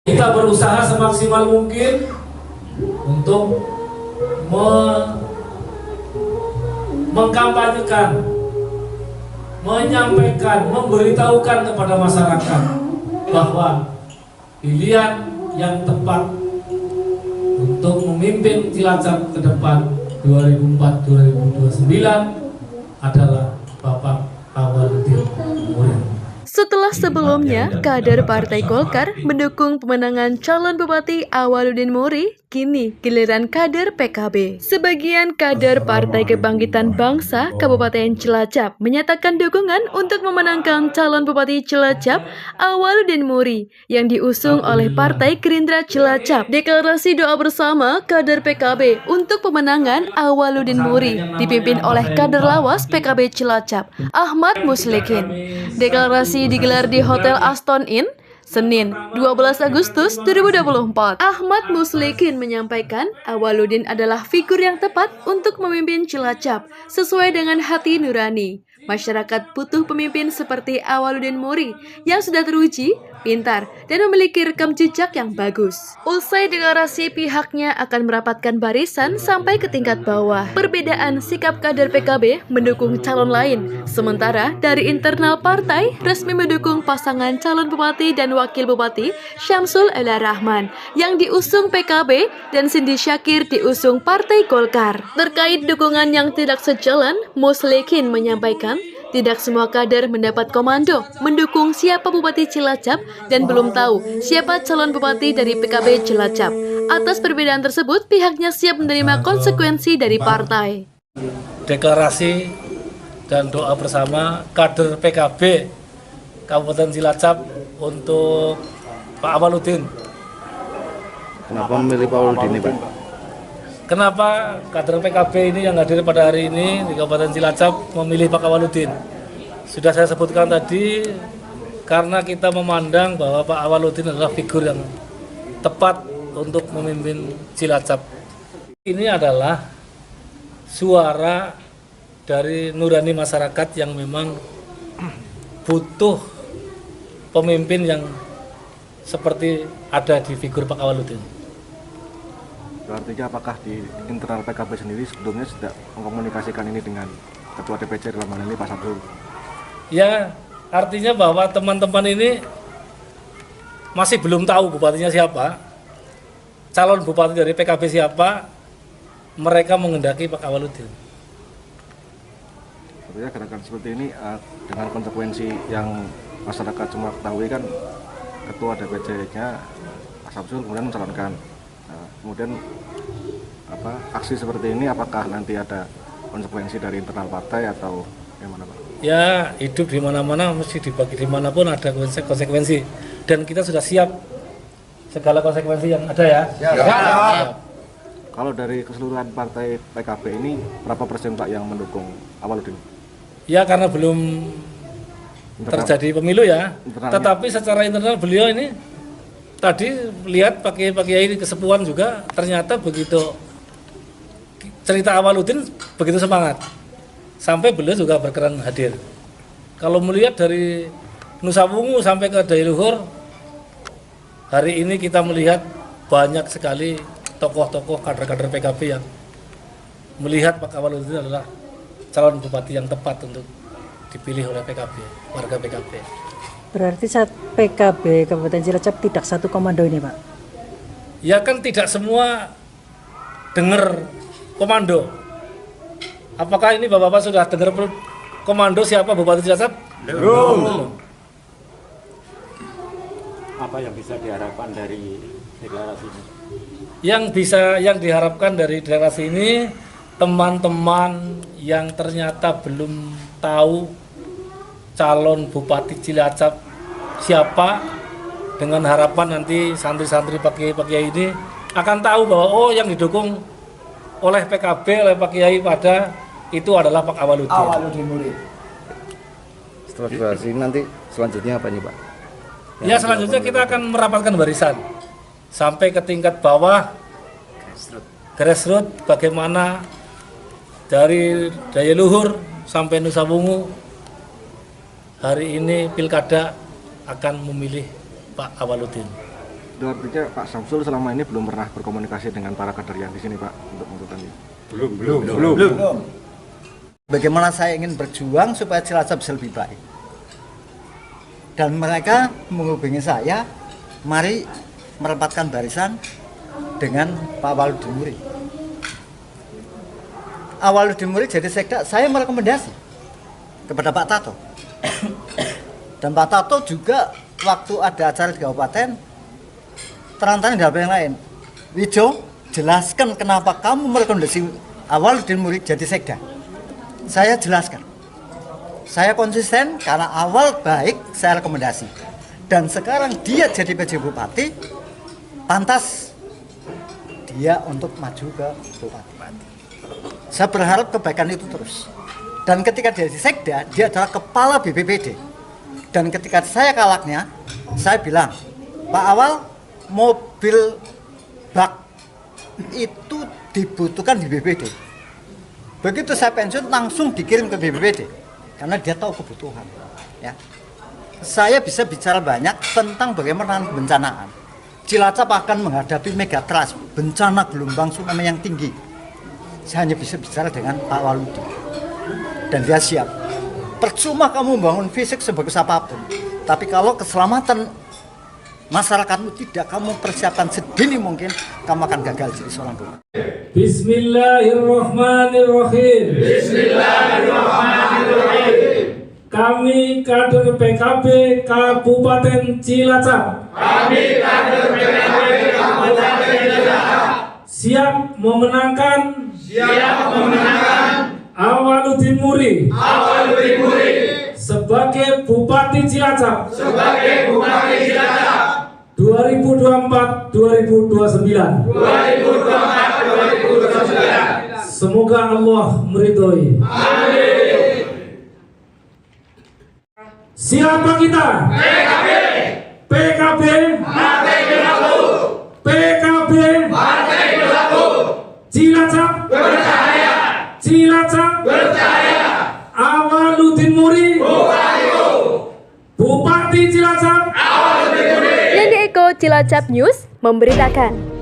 Kita berusaha semaksimal mungkin untuk mengkampanyekan, menyampaikan, memberitahukan kepada masyarakat bahwa pilihan yang tepat untuk memimpin Cilacap ke depan 2004-2029 adalah Bapak Awaludin Murid. Setelah sebelumnya, kader Partai Golkar mendukung pemenangan calon Bupati Awaludin Muri, kini giliran kader PKB. Sebagian kader Partai Kebangkitan Bangsa Kabupaten Cilacap menyatakan dukungan untuk memenangkan calon Bupati Cilacap Awaludin Muri yang diusung oleh Partai Gerindra Cilacap. Deklarasi doa bersama kader PKB untuk pemenangan Awaludin Muri dipimpin oleh kader lawas PKB Cilacap, Ahmad Muslikin. Deklarasi digelar di Hotel Aston Inn, Senin 12 Agustus 2024. Ahmad Muslikin menyampaikan Awaludin adalah figur yang tepat untuk memimpin Cilacap sesuai dengan hati nurani. Masyarakat butuh pemimpin seperti Awaludin Muri yang sudah teruji, pintar, dan memiliki rekam jejak yang bagus. Usai deklarasi, pihaknya akan merapatkan barisan sampai ke tingkat bawah. Perbedaan sikap kader PKB mendukung calon lain, sementara dari internal partai resmi mendukung pasangan calon bupati dan wakil bupati Syamsul Ela Rahman yang diusung PKB dan Cindy Syakir diusung Partai Golkar. Terkait dukungan yang tidak sejalan, Muslikin menyampaikan tidak semua kader mendapat komando mendukung siapa Bupati Cilacap dan belum tahu siapa calon bupati dari PKB Cilacap. Atas perbedaan tersebut, pihaknya siap menerima konsekuensi dari partai. Deklarasi dan doa bersama kader PKB Kabupaten Cilacap untuk Pak Awaludin. Kenapa memilih Pak Awaludin ini, Pak? Kenapa kader PKB ini yang hadir pada hari ini di Kabupaten Cilacap memilih Pak Awaludin? Sudah saya sebutkan tadi, karena kita memandang bahwa Pak Awaludin adalah figur yang tepat untuk memimpin Cilacap. Ini adalah suara dari nurani masyarakat yang memang butuh pemimpin yang seperti ada di figur Pak Awaludin. Artinya apakah di internal PKB sendiri sebelumnya sudah mengkomunikasikan ini dengan Ketua DPC dalam hal ini Pak Samsul? Ya, artinya bahwa teman-teman ini masih belum tahu bupatinya siapa, calon bupati dari PKB siapa, mereka menghendaki Pak Awaludin. Artinya gerakan seperti ini dengan konsekuensi yang masyarakat semua ketahui kan, Ketua DPC-nya Pak Samsul kemudian mencalonkan. Kemudian aksi seperti ini apakah nanti ada konsekuensi dari internal partai atau bagaimana, Pak? Ya, hidup di mana-mana mesti dibagi, dimanapun ada konsekuensi, dan kita sudah siap segala konsekuensi yang ada ya. Ya. Kalau dari keseluruhan partai PKB ini berapa persen, Pak, yang mendukung Awaludin? Ya, karena belum terjadi pemilu ya. Tetapi secara internal beliau ini tadi lihat pakai Kiai kesepuan juga, ternyata begitu cerita Awaludin begitu semangat, sampai beliau juga berkenan hadir. Kalau melihat dari Nusa Wungu sampai ke Dailuhur, hari ini kita melihat banyak sekali tokoh-tokoh kader-kader PKB yang melihat Pak Awaludin adalah calon bupati yang tepat untuk dipilih oleh PKB, warga PKB. Berarti saat PKB Kabupaten Cilacap tidak satu komando ini, Pak? Ya kan tidak semua dengar komando. Apakah ini Bapak-Bapak sudah dengar komando siapa Bupati Cilacap? Belum. Apa yang bisa diharapkan dari deklarasi ini? Yang diharapkan dari deklarasi ini, teman-teman yang ternyata belum tahu calon Bupati Cilacap siapa, dengan harapan nanti santri-santri Pak Kiai ini akan tahu bahwa oh, yang didukung oleh PKB, oleh Pak Kiai pada itu adalah Pak Awaludin. Setelah deklarasi nanti selanjutnya apa nih, Pak? Ya, selanjutnya kita akan merapatkan barisan sampai ke tingkat bawah, grassroots, bagaimana dari daya luhur sampai Nusa Wungu. Hari ini pilkada akan memilih Pak Awaludin. Itu artinya Pak Samsul selama ini belum pernah berkomunikasi dengan para kader yang di sini Pak untuk menentukan ini. Belum. Bagaimana saya ingin berjuang supaya Cilacap bisa lebih baik. Dan mereka menghubungi saya, mari merapatkan barisan dengan Pak Awaludin Muri. Awaludin Muri jadi sekda, saya merekomendasi kepada Pak Tato. Dan Pak Tato juga waktu ada acara di kabupaten, terang-terangan di yang lain. Wijo, jelaskan kenapa kamu merekomendasi Awaludin Muri jadi sekda. Saya jelaskan. Saya konsisten karena awal baik saya rekomendasi. Dan sekarang dia jadi PJ Bupati, pantas dia untuk maju ke Bupati. Saya berharap kebaikan itu terus. Dan ketika dia jadi sekda, dia adalah kepala BPBD. Dan ketika saya kalaknya, saya bilang, Pak Awal, mobil bak itu dibutuhkan di BPBD. Begitu saya pensiun langsung dikirim ke BPBD karena dia tahu kebutuhan. Ya, saya bisa bicara banyak tentang bagaimana bencanaan. Cilacap akan menghadapi megatrust, bencana gelombang tsunami yang tinggi. Saya hanya bisa bicara dengan Pak Waludi dan dia siap. Percuma kamu membangun fisik sebagus apapun, tapi kalau keselamatan masyarakatmu tidak kamu persiapkan sedini mungkin, kamu akan gagal jadi seorang bupati. Bismillahirrahmanirrahim. Kami kader PKB Kabupaten Cilacap. Siap memenangkan Awaludin Muri sebagai Bupati Cilacap 2024-2029. Semoga Allah meridhoi. Siapa kita? PKB Cilacap berjaya. Awaludin Muri Bupati Cilacap. Yandi Eko, Cilacap News memberitakan.